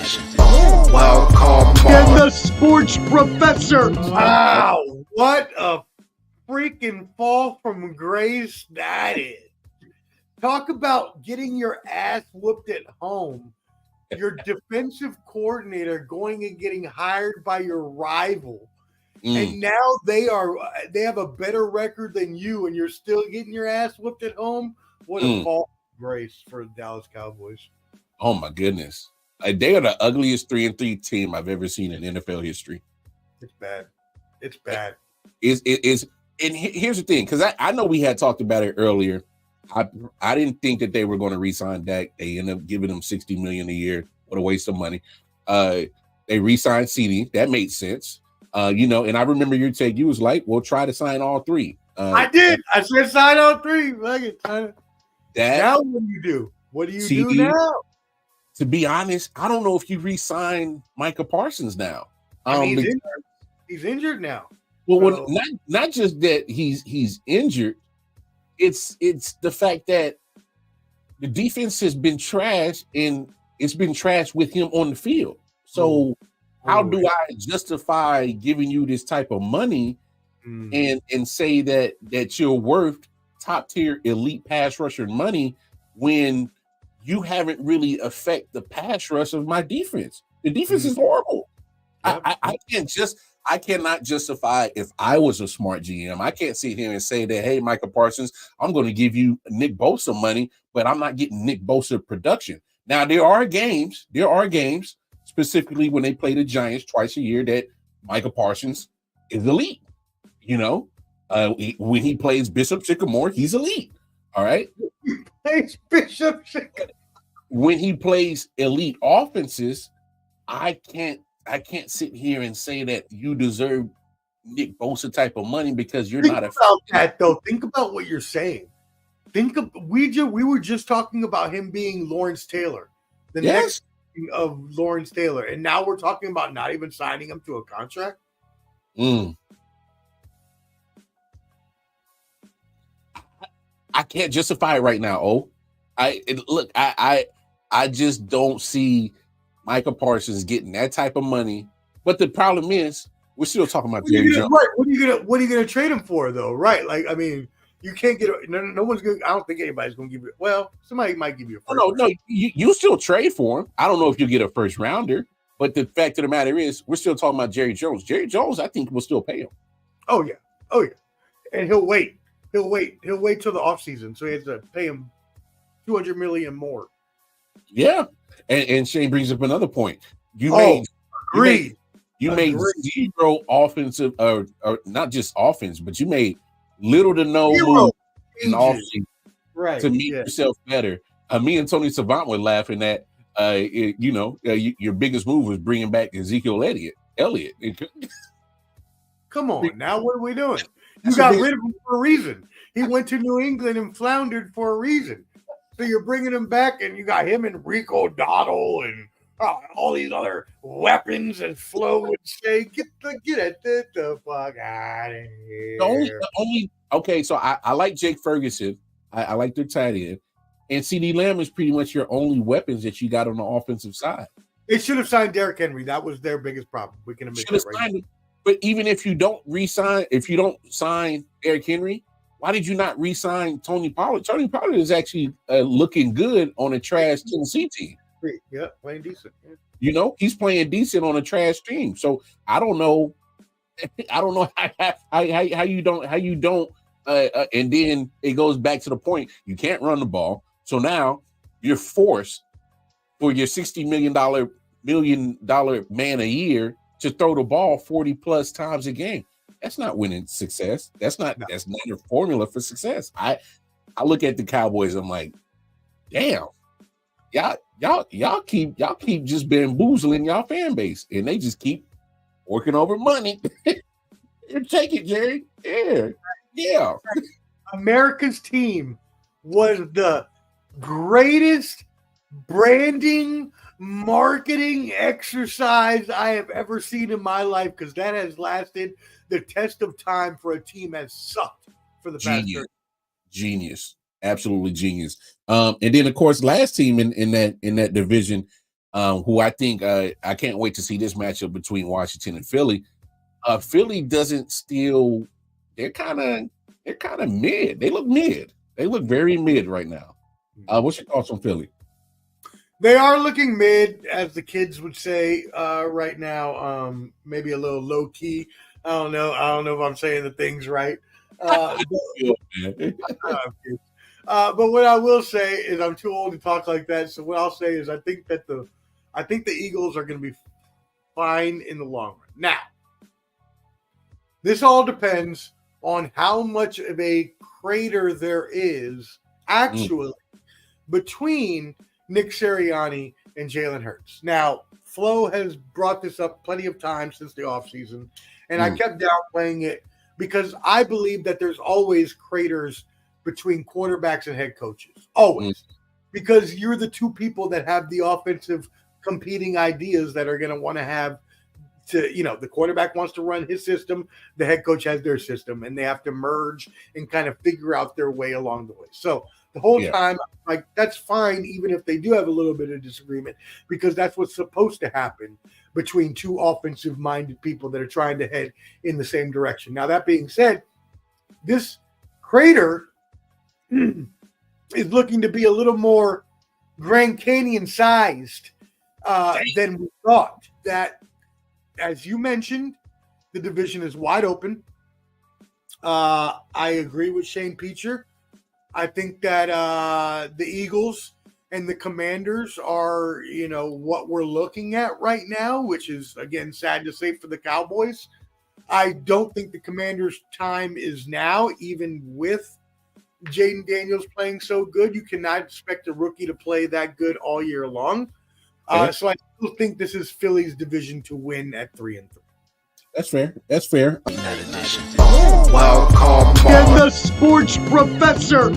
Welcome, and the sports professor. Wow, what a freaking fall from grace that is. Talk about getting your ass whooped at home. Your defensive coordinator going and getting hired by your rival. And now they have a better record than you, and you're still getting your ass whooped at home. What a fall from grace for the Dallas Cowboys. Oh my goodness. They are the ugliest 3-3 team I've ever seen in NFL history. It's bad. It's bad. And here's the thing, because I know we had talked about it earlier. I didn't think that they were going to re-sign Dak. They ended up giving him $60 million a year. What a waste of money. They re-signed CD. That made sense. And I remember your take. You was like, "We'll try to sign all three." I did. I said sign all three. Now what do you do? What do you do now? To be honest, I don't know if you re-sign Micah Parsons now. He's injured now. Well, not just that he's injured. It's the fact that the defense has been trashed, and it's been trashed with him on the field. So how do I justify giving you this type of money and say that you're worth top tier elite pass rusher money when you haven't really affect the pass rush of my defense? The defense is horrible. Yep. I cannot justify, if I was a smart GM, I can't sit here and say that, hey, Micah Parsons, I'm going to give you Nick Bosa money, but I'm not getting Nick Bosa production. Now, there are games, specifically when they play the Giants twice a year, that Micah Parsons is elite. When he plays Bishop Sycamore, he's elite. All right. Plays Bishop Sycamore. When he plays elite offenses, I can't sit here and say that you deserve Nick Bosa type of money because you're not about that though. Think about what you're saying. We were just talking about him being Lawrence Taylor, the next of Lawrence Taylor, and now we're talking about not even signing him to a contract. I can't justify it right now. I just don't see Micah Parsons getting that type of money. But the problem is, we're still talking about Jerry Jones. Right. What are you gonna trade him for though? Right. Like, I mean, you can't get no one's gonna. I don't think anybody's gonna give you. Well, somebody might give you a first. No. You still trade for him. I don't know if you get a first rounder, but the fact of the matter is, we're still talking about Jerry Jones. Jerry Jones, I think, will still pay him. Oh yeah, and he'll wait till the offseason, so he has to pay him $200 million more. Yeah, and Shane brings up another point. You made zero offensive, or not just offense, but you made little to no move in offense to make yourself better. Me and Tony Savant were laughing at, your biggest move was bringing back Ezekiel Elliott. Come on, now what are we doing? You got rid of him for a reason. He went to New England and floundered for a reason. So you're bringing him back, and you got him and Rico Dottle and all these other weapons, and Flo would say, "Get the fuck out of here." Okay, so I like Jake Ferguson. I like their tight end, and CD Lamb is pretty much your only weapons that you got on the offensive side. They should have signed Derrick Henry. That was their biggest problem. We can admit that right now. But even if you don't sign Derrick Henry, why did you not re-sign Tony Pollard? Tony Pollard is actually looking good on a trash Tennessee team. Yeah, playing decent. Yeah. He's playing decent on a trash team. So I don't know how you don't. And then it goes back to the point, you can't run the ball. So now you're forced for your $60 million man a year to throw the ball 40 plus times a game. That's not winning success. That's not your formula for success. I look at the Cowboys, I'm like, damn, y'all keep just bamboozling y'all fan base, and they just keep working over money. Take it, Jerry. Yeah. America's team was the greatest branding marketing exercise I have ever seen in my life, because that has lasted the test of time for a team has sucked for the past year. Genius. Absolutely genius. And then of course last team in that division, who I think I can't wait to see this matchup between Washington and Philly. Philly doesn't still. They're kind of mid. They look mid. They look very mid right now. What's your thoughts on Philly? They are looking mid, as the kids would say right now. Maybe a little low key. I don't know if I'm saying the things right. But what I will say is I'm too old to talk like that. So what I'll say is I think the Eagles are going to be fine in the long run. Now, this all depends on how much of a crater there is actually between Nick Sirianni and Jalen Hurts. Now, Flo has brought this up plenty of times since the offseason, and I kept downplaying it because I believe that there's always craters between quarterbacks and head coaches. Always. Because you're the two people that have the offensive competing ideas that are going to want to have the quarterback wants to run his system, the head coach has their system, and they have to merge and kind of figure out their way along the way. So the whole time, like, that's fine, even if they do have a little bit of disagreement, because that's what's supposed to happen between two offensive-minded people that are trying to head in the same direction. Now, that being said, this crater is looking to be a little more Grand Canyon-sized than we thought. That, as you mentioned, the division is wide open. I agree with Shane Peacher. I think that the Eagles and the Commanders are, what we're looking at right now, which is, again, sad to say for the Cowboys. I don't think the Commanders' time is now, even with Jaden Daniels playing so good. You cannot expect a rookie to play that good all year long. So I still think this is Philly's division to win at 3-3. That's fair. That's fair. And the Sports Professor.